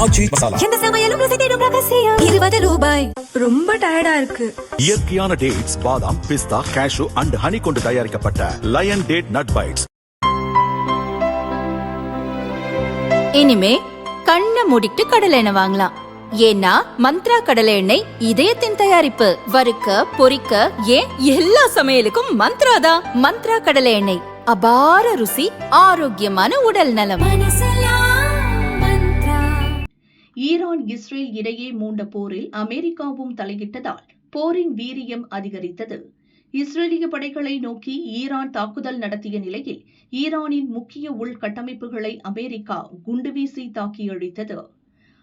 ஆச்சி மசாலா. எந்த சமையலும் ருசி தேடும் ரகசியம். 20 ரூபாய். ரொம்ப டயர்டா இருக்கு. இயற்கையான டேட்ஸ், பாதாம், பிஸ்தா, கேஷு அண்ட் ஹனி கொண்டு தயாரிக்கப்பட்ட லயன் டேட் நட் பைட்ஸ். இனிமே கண்ணை மூடிட்டு கடலை எண்ணெய் வாங்கலாம். ஏன்னா மந்த்ரா கடலை எண்ணெய் இதயத்தின் தயாரிப்பு. வறுக்க, பொரிக்க, ஏன் எல்லா சமையலுக்கும் மந்த்ரா தான். மந்த்ரா கடலை எண்ணெய், அபார ருசி, ஆரோக்கியமான உடல் நலம். ஈரான் இஸ்ரேல் இடையே மூண்ட போரில் அமெரிக்காவும் தலையிட்டதால் போரின் வீரியம் அதிகரித்தது. இஸ்ரேலிய படைகளை நோக்கி ஈரான் தாக்குதல் நடத்திய நிலையில் ஈரானின் முக்கிய உள்கட்டமைப்புகளை அமெரிக்கா குண்டுவீசி தாக்கி அழித்தது.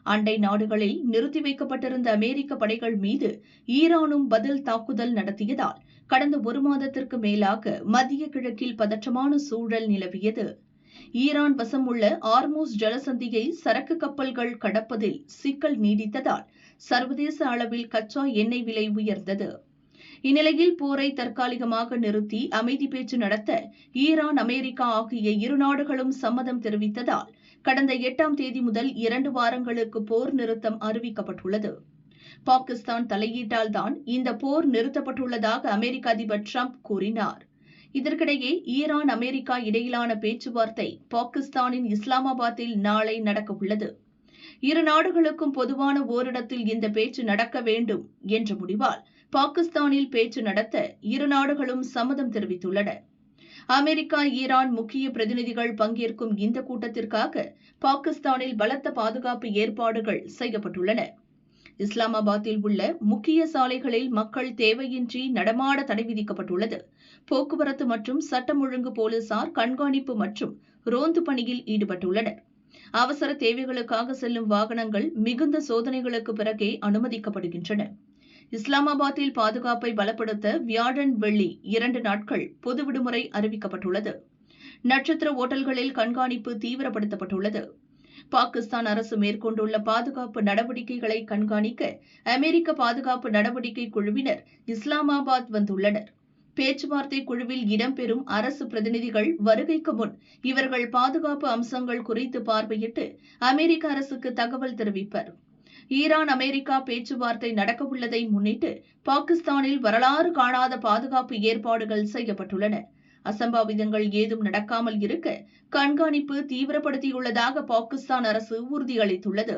அண்டை நாடுகளில் நிறுத்தி வைக்கப்பட்டிருந்த அமெரிக்க படைகள் மீது ஈரானும் பதில் தாக்குதல் நடத்தியதால் கடந்த ஒரு மாதத்திற்கு மேலாக மத்திய கிழக்கில் பதற்றமான சூழல் நிலவியது. ஈரான் வசம் உள்ள ஆர்மூஸ் ஜலசந்தியை சரக்கு கப்பல்கள் கடப்பதில் சிக்கல் நீடித்ததால் சர்வதேச அளவில் கச்சா எண்ணெய் விலை உயர்ந்தது. இந்நிலையில் போரை தற்காலிகமாக நிறுத்தி அமைதி பேச்சு நடத்த ஈரான், அமெரிக்கா ஆகிய இரு நாடுகளும் சம்மதம் தெரிவித்ததால் கடந்த 8ஆம் தேதி முதல் 2 வாரங்களுக்கு போர் நிறுத்தம் அறிவிக்கப்பட்டுள்ளது. பாகிஸ்தான் தலையீட்டால்தான் இந்த போர் நிறுத்தப்பட்டுள்ளதாக அமெரிக்க அதிபர் டிரம்ப் கூறினார். இதற்கிடையே ஈரான், அமெரிக்கா இடையிலான பேச்சுவார்த்தை பாகிஸ்தானின் இஸ்லாமாபாத்தில் நாளை நடக்கவுள்ளது. இரு நாடுகளுக்கும் பொதுவான ஓரிடத்தில் இந்த பேச்சு நடக்க வேண்டும் என்ற முடிவால் பாகிஸ்தானில் பேச்சு நடத்த இரு நாடுகளும் சம்மதம் தெரிவித்துள்ளன. அமெரிக்கா, ஈரான் முக்கிய பிரதிநிதிகள் பங்கேற்கும் இந்த கூட்டத்திற்காக பாகிஸ்தானில் பலத்த பாதுகாப்பு ஏற்பாடுகள் செய்யப்பட்டுள்ளன. இஸ்லாமாபாத்தில் உள்ள முக்கிய சாலைகளில் மக்கள் தேவையின்றி நடமாட தடை விதிக்கப்பட்டுள்ளது. போக்குவரத்து மற்றும் சட்டம் ஒழுங்கு போலீசார் கண்காணிப்பு மற்றும் ரோந்து பணியில் ஈடுபட்டுள்ளனர். அவசர தேவைகளுக்காக செல்லும் வாகனங்கள் மிகுந்த சோதனைகளுக்கு பிறகே அனுமதிக்கப்படுகின்றன. இஸ்லாமாபாத்தில் பாதுகாப்பை பலப்படுத்த வியாழன், வெள்ளி 2 நாட்கள் பொது விடுமுறை அறிவிக்கப்பட்டுள்ளது. நட்சத்திர ஓட்டல்களில் கண்காணிப்பு தீவிரப்படுத்தப்பட்டுள்ளது. பாகிஸ்தான் அரசு மேற்கொண்டுள்ள பாதுகாப்பு நடவடிக்கைகளை கண்காணிக்க அமெரிக்க பாதுகாப்பு நடவடிக்கை குழுவினர் இஸ்லாமாபாத் வந்துள்ளனர். பேச்சுவார்த்தை குழுவில் இடம்பெறும் அரசு பிரதிநிதிகள் வருகைக்கு முன் இவர்கள் பாதுகாப்பு அம்சங்கள் குறித்து பார்வையிட்டு அமெரிக்க அரசுக்கு தகவல் தெரிவிப்பர். ஈரான், அமெரிக்கா பேச்சுவார்த்தை நடக்கவுள்ளதை முன்னிட்டு பாகிஸ்தானில் வரலாறு காணாத பாதுகாப்பு ஏற்பாடுகள் செய்யப்பட்டுள்ளன. அசம்பாவிதங்கள் ஏதும் நடக்காமல் இருக்க கண்காணிப்பு தீவிரப்படுத்தியுள்ளதாக பாகிஸ்தான் அரசு உறுதியளித்துள்ளது.